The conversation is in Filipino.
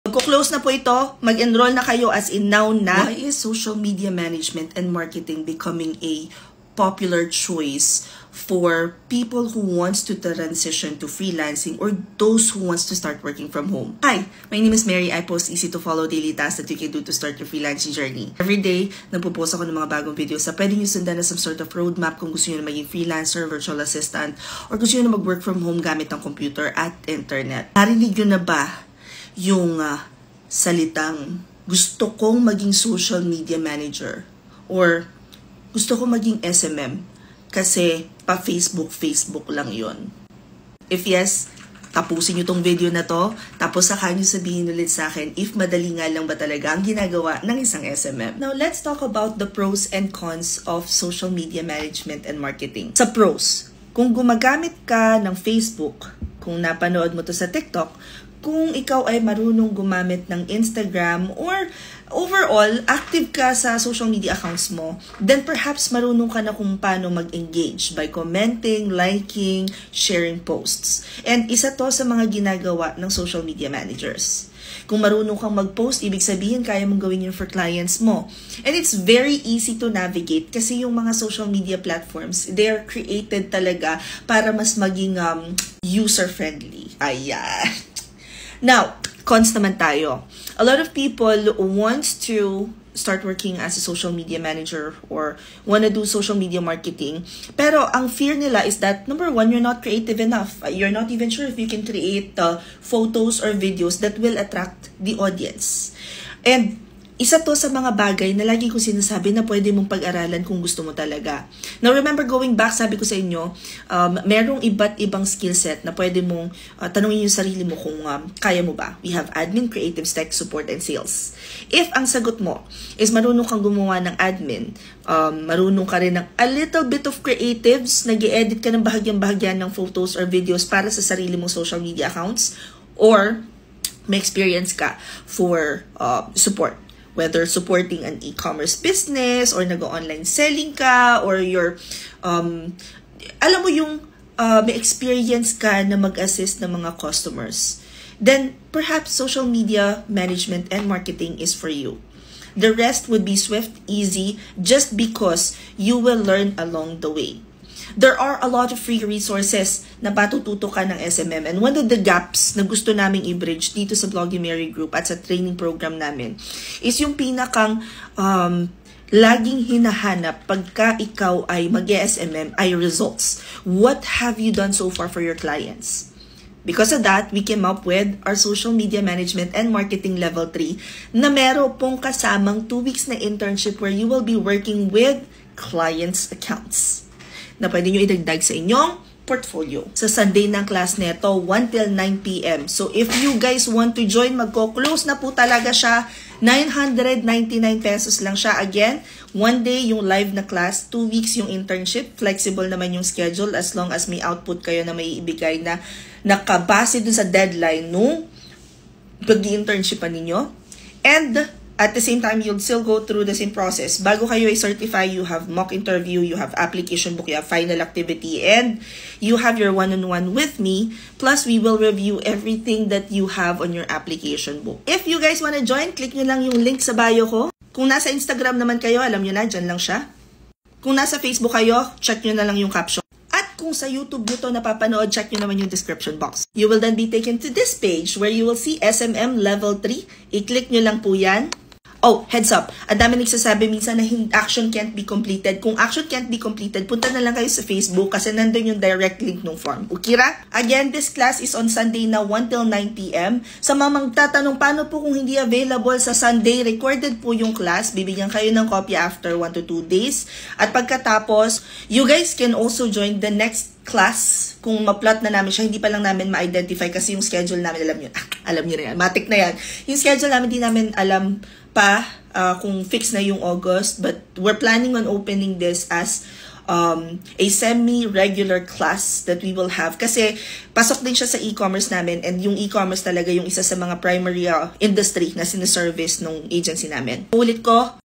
Magko-close na po ito. Mag-enroll na kayo as in now na. Why is social media management and marketing becoming a popular choice for people who wants to transition to freelancing or those who wants to start working from home? Hi, my name is Mary. I post easy to follow daily tasks that you can do to start your freelancing journey. Every day, nagpo-post ako ng mga bagong videos sa pwede nyo sundan na some sort of roadmap kung gusto nyo na maging freelancer, virtual assistant, or gusto nyo na mag-work from home gamit ng computer at internet. Narinig nyo na ba yung salitang gusto kong maging social media manager or gusto ko maging SMM kasi pa-Facebook lang yon? If yes, tapusin nyo tong video na to, tapos saka nyo sabihin ulit sa akin if madali nga lang ba talaga ang ginagawa ng isang SMM. Now, let's talk about the pros and cons of social media management and marketing. Sa pros, kung gumagamit ka ng Facebook, kung napanood mo to sa TikTok, kung ikaw ay marunong gumamit ng Instagram or overall, active ka sa social media accounts mo, then perhaps marunong ka na kung paano mag-engage by commenting, liking, sharing posts. And isa to sa mga ginagawa ng social media managers. Kung marunong kang mag-post, ibig sabihin kaya mong gawin yun for clients mo. And it's very easy to navigate kasi yung mga social media platforms, they are created talaga para mas maging user-friendly. Ayan. Now, cons naman tayo. A lot of people wants to start working as a social media manager or wanna do social media marketing. Pero ang fear nila is that, number one, you're not creative enough. You're not even sure if you can create photos or videos that will attract the audience. And isa to sa mga bagay na lagi ko sinasabi na pwede mong pag-aralan kung gusto mo talaga. Now, remember going back, sabi ko sa inyo, merong iba't ibang skill set na pwede mong tanungin yung sarili mo kung kaya mo ba. We have admin, creative, tech, support, and sales. If ang sagot mo is marunong kang gumawa ng admin, marunong ka rin ng a little bit of creatives, nag-i-edit ka ng bahagyang-bahagyan ng photos or videos para sa sarili mong social media accounts, or may experience ka for support. Whether supporting an e-commerce business or nag-online selling ka or you're, alam mo yung may experience ka na mag-assist ng mga customers, then perhaps social media management and marketing is for you. The rest would be swift, easy, just because you will learn along the way. There are a lot of free resources na matututo ka ng SMM. And one of the gaps na gusto naming i-bridge dito sa Blogging Mary Group at sa training program namin is yung pinakang laging hinahanap pagka ikaw ay mag-SMM ay results. What have you done so far for your clients? Because of that, we came up with our social media management and marketing level 3 na meron pong kasamang 2 weeks na internship where you will be working with clients' accounts na pwede nyo idagdag sa inyong portfolio. Sa Sunday ng class neto, 1 till 9 p.m. So if you guys want to join, magko-close na po talaga siya. 999 pesos lang siya. Again, 1 day yung live na class, 2 weeks yung internship. Flexible naman yung schedule as long as may output kayo na may ibigay na nakabase dun sa deadline nung pag-i-internshipan ninyo. And at the same time, you'll still go through the same process. Bago kayo i-certify, you have mock interview, you have application book, you have final activity, and you have your one-on-one with me. Plus, we will review everything that you have on your application book. If you guys wanna join, click nyo lang yung link sa bio ko. Kung nasa Instagram naman kayo, alam nyo na, dyan lang siya. Kung nasa Facebook kayo, check nyo na lang yung caption. At kung sa YouTube nyo to napapanood, check nyo naman yung description box. You will then be taken to this page where you will see SMM Level 3. I-click nyo lang po yan. Oh, heads up. Ang dami nagsasabi minsan na action can't be completed. Kung action can't be completed, punta na lang kayo sa Facebook kasi nandun yung direct link ng form. Ukira? Again, this class is on Sunday na 1 till 9 p.m. Sa mga magtatanong, paano po kung hindi available sa Sunday, recorded po yung class. Bibigyan kayo ng copy after 1 to 2 days. At pagkatapos, you guys can also join the next class. Kung ma-plot na namin siya, hindi pa lang namin ma-identify kasi yung schedule namin, alam nyo na yan, matik na yan. Yung schedule namin, di namin alam pa kung fix na yung August, but we're planning on opening this as a semi-regular class that we will have kasi pasok din siya sa e-commerce namin, and yung e-commerce talaga yung isa sa mga primary industry na sinaservice ng agency namin. Ulit ko,